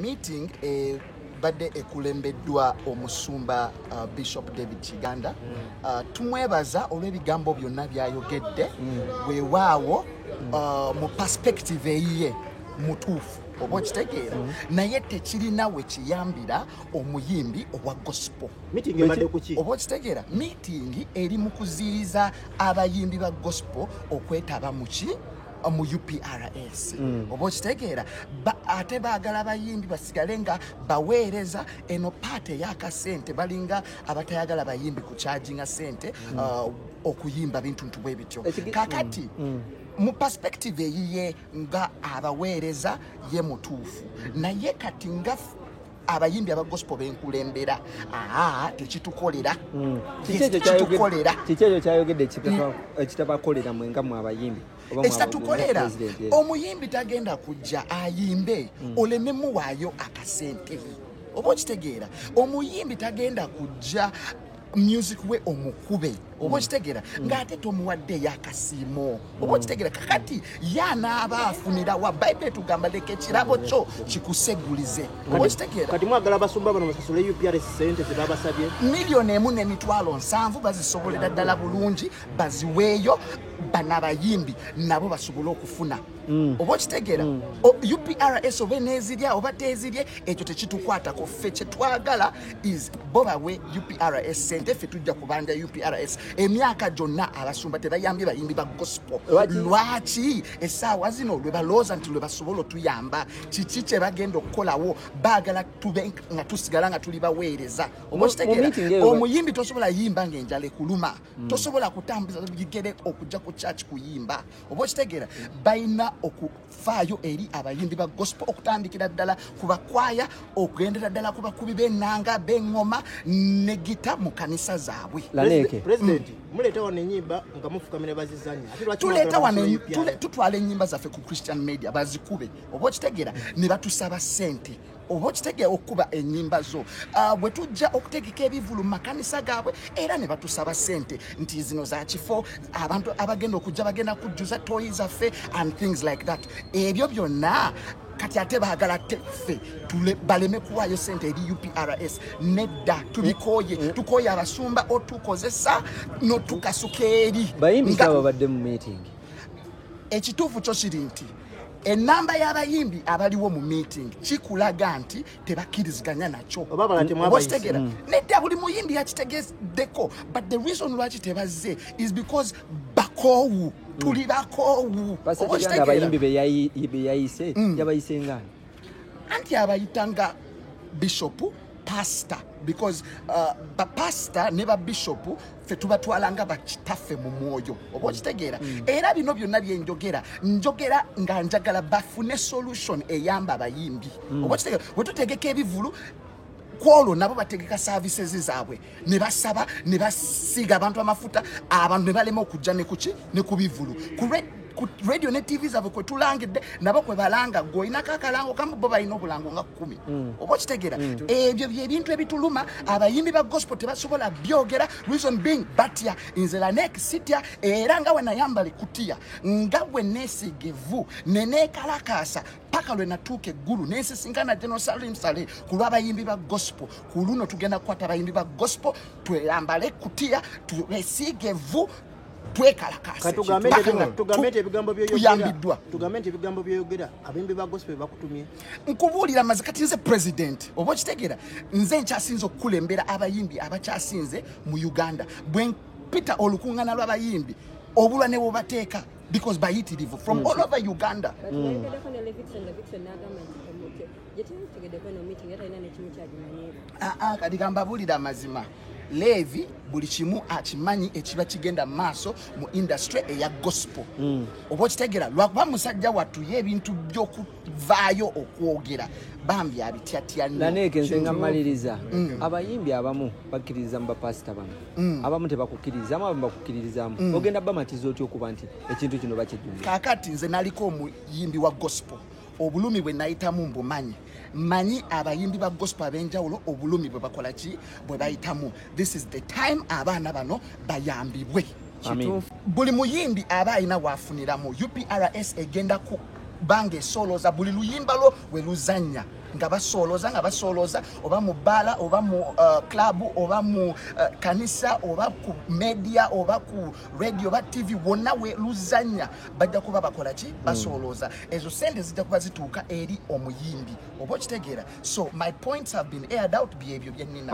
meeting badde ekulembeddwa omusumba Bishop David Kiganda. Tumwebaza olw'ebigambo byonna byayogedde weewaawo mu perspective eyiye mutuufu oba okitegeera naye tekirina we kiyambira omuyimbi owa gospel. Oba okitegeera meeting eri mu kuziyiza abayimbi ba gospel okwetaba mu UPRS. Oba okitegeera ate baagala abayimbi basigale nga baweereza eno paate ey'akasente balinga abatayagala bayimbi kucharginga sente okuyimba bintu bwe bityo. Kakati mu perspective eyiye nga abaweereza ye mutuufu naye kati nga abayimbi aba gospel benkulembera tekitukolera kikyo kyayogedde ekitabakolera mwenga mu abayimbi ekitatukolera omuyimbi tagenda kujja ayimbe olememu waayo akasente. Oba okitegeera omuyimbi tagenda kujja music we omukube oba okitegeera ng'ate tomuwadde yakasiimo. Oba okitegeera kakati yanaaba afunira wa Bible tugamba leka ekirabo kyo kikusegulize. Oba okitegeera kati mwagala abasumba bano basasule UPRS sente ze babasabye $1,700,000 bazisobolera ddala bulungi baziweeyo bano abayimbi nabo basobole okufuna. Oba okitegeera UPRS oba neezirya oba teezirye ekyo tekitukwatako. Ffe kyetwagala is bo bawe UPRS sente ffe tujja kubanja UPRS emyaka gyonna abasumba tebayambye bayimbi ba gospel. Lwaki essaawa zino lwe balooza nti lwe basobola otuyamba kiki kye bagenda okukolawo baagala tube nga tusigala nga tuli baweereza. Oba okitegeera omuyimbi tosobola yimba ng'enjala ekuluma tosobola kutambuza bigere okujja ku church kuyimba. Oba okitegeera bayina okufaayo eri abayimbi ba gospel okutandikira ddala ku bakwaya okugendera ddala ku bakubi b'ennanga b'eŋŋoma ne gita mu kanisa zaabwe. President muleeta wano ennyimba nga mufukamira bazizanya tuleeta wano tutwala ennyimba zaffe ku Christian media bazikube. Oba okitegeera ne batusaba ssente. Oba okitegeera okuba ennyimba zo bwe tujja okutegeka ebivulu mu makanisa gaabwe era ne batusaba ssente nti zino za kifo abantu abagenda okujja bagenda kujjuza toyi zaffe and things like that. Ebyo byonna kati ate baagala teffe baleme kuwaayo sente eri UPRS. Nedda tubikooye tukooye abasumba otukozesa n'otukasuka eri bayimbi babadde mu meeting. Ekituufu kyo kiri nti enamba y'abayimbi abaliwo mu meeting kikulaga nti tebakkiriziganya nakyo. Obategera nedda buli muyimbi yakitegeddeko but the reason lwaki tebazze is because bakoowu tuli bakoowu. Abayimbi beyayise yabayise ngani anti abayitanga bishop pastor because ba pastor ne ba bishop fe tubatwalanga bakitaffe mu mwoyo. Oba okitegeera era bino byonna byenjogera njogera nga njagala bafune solution eyamba abayimbi. Oba okitegeera we tutegeka ebivulu kwolwo nabo bategeka services zaabwe ne basaba ne basiga abantu amafuta abantu ne balema okujja ne kuki ne kubivulu ku radio ne TV zaabwe kwe tulangidde nabo kwe balanga goyina kakalango kamu bo balina obulango nga 10. Oba okitegeera ebyo byebintu ebituluma abayimbi ba gospel tebasobola byogera. Reason being batya nzela nek sitya era nga we nayambale kutiya nga we nesigevu nenekalakasa paka lwe natuuka eggulu nensisinkana General Salim Saleh ku lw'abayimbi ba gospel. Ku luno tugenda kukwata abayimbi ba gospel tweyambale kutiya twesigevu twekalakasa. Tugambe ebigambo by'oyogera abayimbi ba gospel bakutumye nkubuulira maze kati nze president. Oba okitegeera nze nkyasinze okukulembera abayimbi abakyasinze mu Uganda bwe mpita olukuŋŋaana lw'abayimbi obulwa ne bwobateeka because bayitirivu from all over Uganda. Kati kambabuulira amazima Levi buli kimu akimanyi ekiba kigenda maaso mu industry eya gospel. Oba okitegeera lwakuba musajja wattu y'ebintu by'okuvaayo okwogera bambi abityatya nnyo. Laneke nsenga maliriza abayimbi abamu bakkiririza mu bapasita bano abamu tebakukkiririzaamu abamu bakukkiririzaamu ogenda bamatiza otya okuba nti ekintu kino bakijjumira. Kaakati nze naliko omuyimbi wa gospel obulumi bwe nayitamu mbumanyi manyi abayimbi ba gospel abenjawulo obulumi bwe bakola ki bwe bayitamu. This is the time abaana bano bayambibwe. Buli muyimbi aba alina waafuniramu UPRS egenda ku bange solo za buli luyimba lo we luzanya nga basoloza oba mu bala oba mu club oba mu kanisa oba ku media oba ku radio oba TV wonna we luzanya bajja kuba bakola ki basoloza ezo sente zijja kuba zituuka eri omuyimbi oba okitegeera. So my points have been aired out byebyo bye nnina.